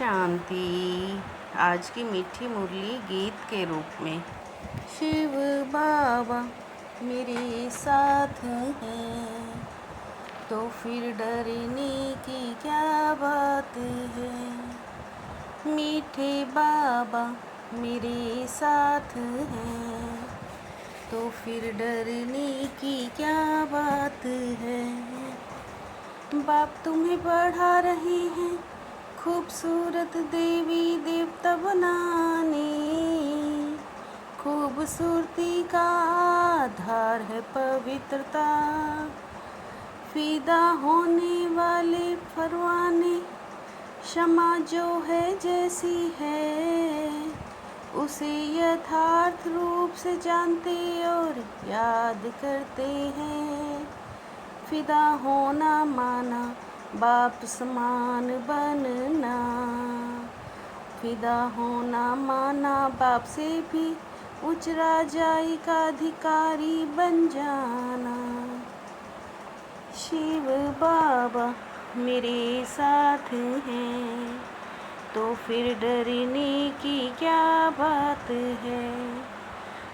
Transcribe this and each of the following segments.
शांति। आज की मीठी मुरली गीत के रूप में। शिव बाबा मेरे साथ हैं तो फिर डरने की क्या बात है। मीठे बाबा मेरे साथ हैं तो फिर डरने की क्या बात है। बाप तुम्हें पढ़ा रहे हैं खूबसूरत देवी देवता बनाने। खूबसूरती का आधार है पवित्रता। फिदा होने वाले फरमाने क्षमा जो है जैसी है उसे यथार्थ रूप से जानते और याद करते हैं। फिदा होना माना बाप समान बनना। फिदा होना माना बाप से भी उच्च राजाई का अधिकारी बन जाना। शिव बाबा मेरे साथ हैं तो फिर डरने की क्या बात है।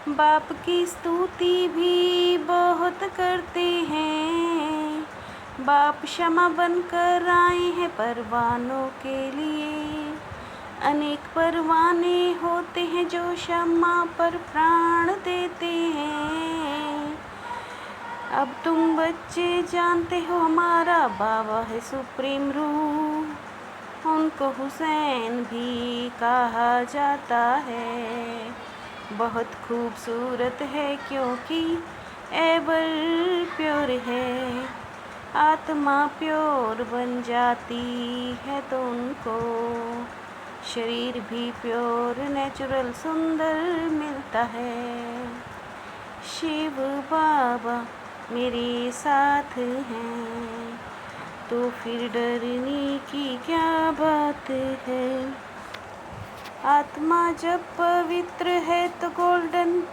बाप की स्तुति भी बहुत करते हैं। बाप क्षमा बनकर आए हैं परवानों के लिए। अनेक परवाने होते हैं जो क्षमा पर प्राण देते हैं। अब तुम बच्चे जानते हो हमारा बाबा है सुप्रीम रूह। उनको हुसैन भी कहा जाता है। बहुत खूबसूरत है क्योंकि एबल प्योर है। आत्मा प्योर बन जाती है तो उनको शरीर भी प्योर नेचुरल सुंदर मिलता है। शिव बाबा मेरे साथ हैं तो फिर डरने की क्या बात है। आत्मा जब पवित्र है तो गोल्डन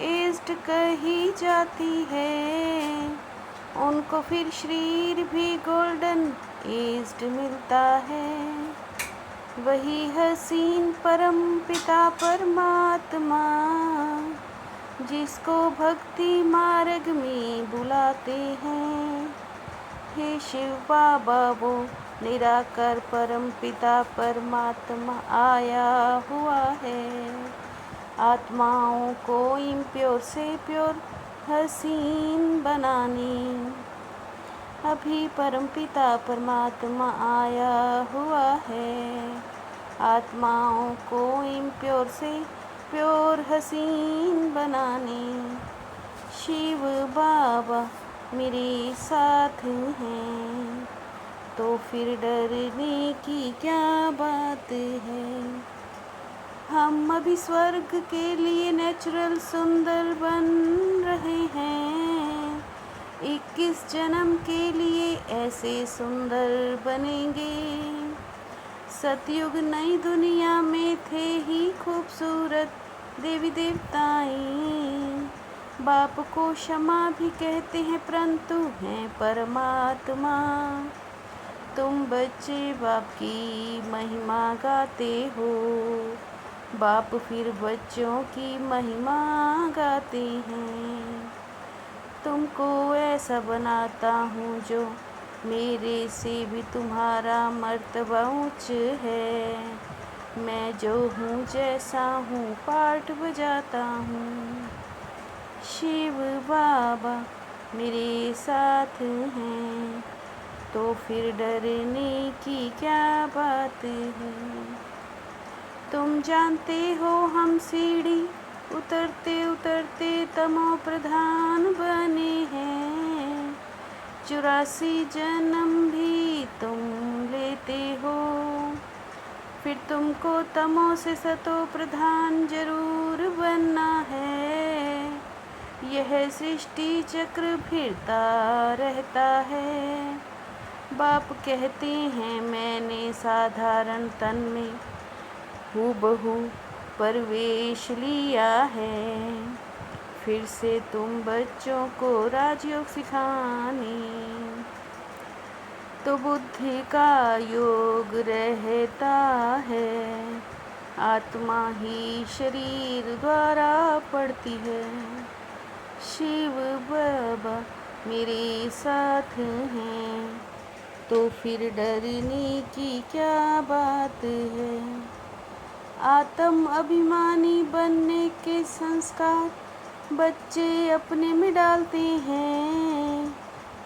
एज्ड कही जाती है। उनको फिर शरीर भी गोल्डन एज्ड मिलता है। वही हसीन परम पिता परमात्मा जिसको भक्ति मार्ग में बुलाते हैं। हे शिव बाबा वो निराकार परम पिता परमात्मा आया हुआ है। आत्माओं को इम्प्योर से प्योर हसीन बनाने। अभी परम पिता परमात्मा आया हुआ है। आत्माओं को इम्प्योर से प्योर हसीन बनाने। शिव बाबा मेरे साथ हैं तो फिर डरने की क्या बात है। हम अभी स्वर्ग के लिए नेचुरल सुंदर बन रहे हैं। 21 जन्म के लिए ऐसे सुंदर बनेंगे। सतयुग नई दुनिया में थे ही खूबसूरत देवी देवताएं। बाप को क्षमा भी कहते हैं परंतु हैं परमात्मा। तुम बच्चे बाप की महिमा गाते हो। बाप फिर बच्चों की महिमा गाते हैं। तुमको ऐसा बनाता हूँ जो मेरे से भी तुम्हारा मर्तबा ऊंच है। मैं जो हूँ जैसा हूँ पाठ बजाता हूँ। शिव बाबा मेरे साथ हैं तो फिर डरने की क्या बात है। तुम जानते हो हम सीढ़ी उतरते उतरते तमो प्रधान बने हैं। 84 जन्म भी तुम लेते हो फिर तुमको तमो से सतो प्रधान जरूर बनना है। यह सृष्टि चक्र फिरता रहता है। बाप कहते हैं मैंने साधारण तन में हूबहू प्रवेश लिया है। फिर से तुम बच्चों को राजयोग सिखाने। तो बुद्धि का योग रहता है। आत्मा ही शरीर द्वारा पड़ती है। शिव बाबा मेरे साथ हैं, तो फिर डरने की क्या बात है। आत्म अभिमानी बनने के संस्कार बच्चे अपने में डालते हैं।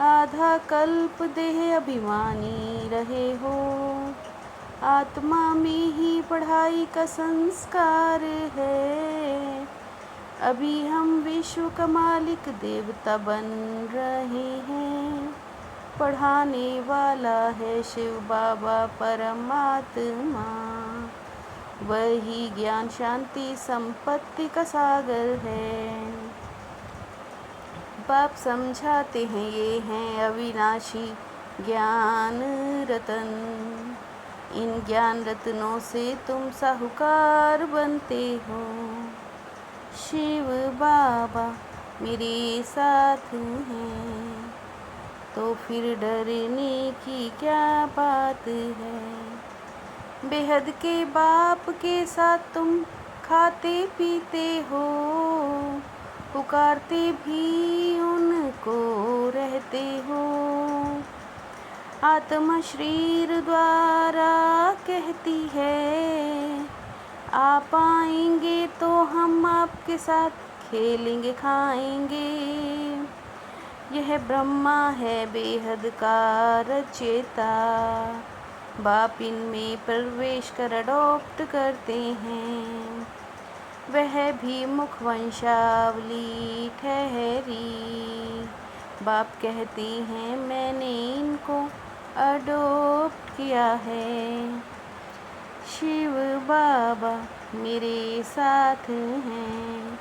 आधा कल्प देह अभिमानी रहे हो। आत्मा में ही पढ़ाई का संस्कार है। अभी हम विश्व का मालिक देवता बन रहे हैं। पढ़ाने वाला है शिव बाबा परमात्मा। वही ज्ञान शांति संपत्ति का सागर है। बाप समझाते हैं ये हैं अविनाशी ज्ञान रतन। इन ज्ञान रत्नों से तुम साहूकार बनते हो। शिव बाबा मेरे साथ हैं, तो फिर डरने की क्या बात है। बेहद के बाप के साथ तुम खाते पीते हो। पुकारते भी उनको रहते हो। आत्मा शरीर द्वारा कहती है, आप आएंगे तो हम आपके साथ खेलेंगे खाएंगे। यह ब्रह्मा है बेहद का रचयिता। बाप इनमें प्रवेश कर अडॉप्ट करते हैं। वह भी मुखवंशावली ठहरी। बाप कहते हैं मैंने इनको अडॉप्ट किया है। शिव बाबा मेरे साथ हैं,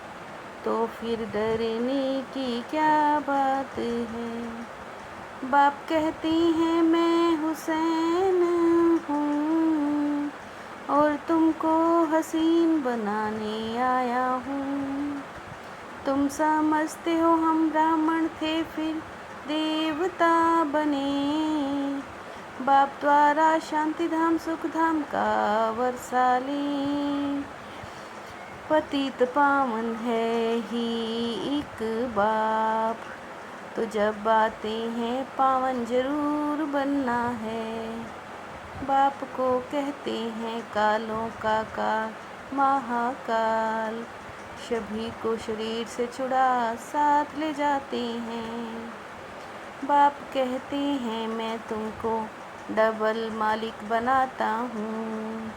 तो फिर डरने की क्या बात है। बाप कहते हैं मैं हुसैन हूँ और तुमको हसीन बनाने आया हूँ। तुम समझते हो हम ब्राह्मण थे फिर देवता बने। बाप द्वारा शांति धाम सुख धाम का वर्षा लें। पतित पावन है ही एक बाप, तो जब आते हैं पावन जरूर बनना है। बाप को कहते हैं कालों का काल महाकाल। सभी को शरीर से छुड़ा साथ ले जाते हैं। बाप कहते हैं मैं तुमको डबल मालिक बनाता हूँ।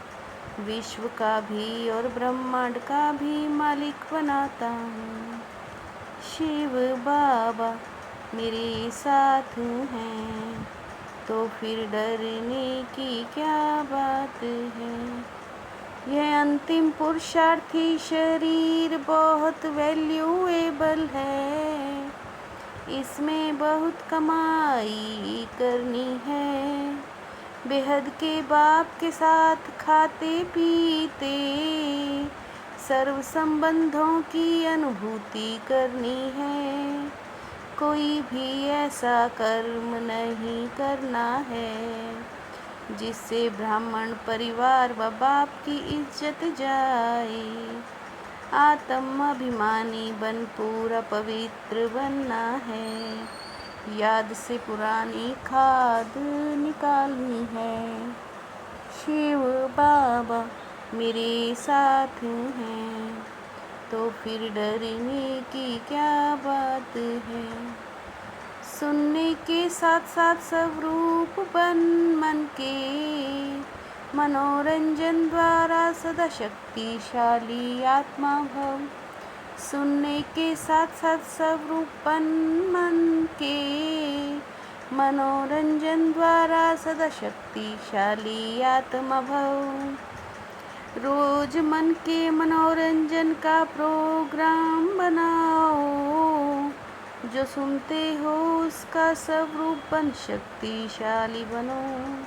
विश्व का भी और ब्रह्मांड का भी मालिक बनाता हूँ। शिव बाबा मेरे साथ हैं, तो फिर डरने की क्या बात है। यह अंतिम पुरुषार्थी शरीर बहुत वैल्यूएबल है। इसमें बहुत कमाई करनी है। बेहद के बाप के साथ खाते पीते सर्व संबंधों की अनुभूति करनी है। कोई भी ऐसा कर्म नहीं करना है जिससे ब्राह्मण परिवार व बाप की इज्जत जाए। आत्म अभिमानी बन पूरा पवित्र बनना है। याद से पुरानी खाद निकालनी है। शिव बाबा मेरे साथ हैं, तो फिर डरने की क्या बात है। सुनने के साथ साथ स्वरूप बन मन के मनोरंजन द्वारा सदा शक्तिशाली आत्मा भव। सुनने के साथ साथ स्वरूपन मन के मनोरंजन द्वारा सदा शक्तिशाली आत्मा भव। रोज मन के मनोरंजन का प्रोग्राम बनाओ। जो सुनते हो उसका स्वरूपन शक्तिशाली बनो।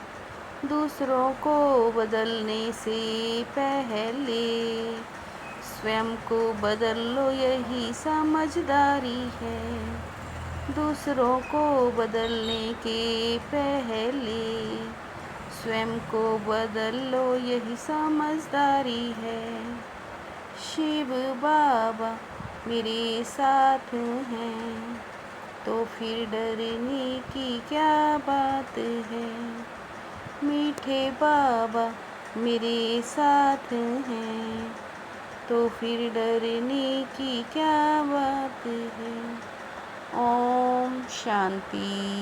दूसरों को बदलने से पहले स्वयं को बदल लो, यही समझदारी है। दूसरों को बदलने के पहले स्वयं को बदल लो, यही समझदारी है। शिव बाबा मेरे साथ हैं, तो फिर डरने की क्या बात है। मीठे बाबा मेरे साथ हैं, तो फिर डरने की क्या बात है। ओम शांति।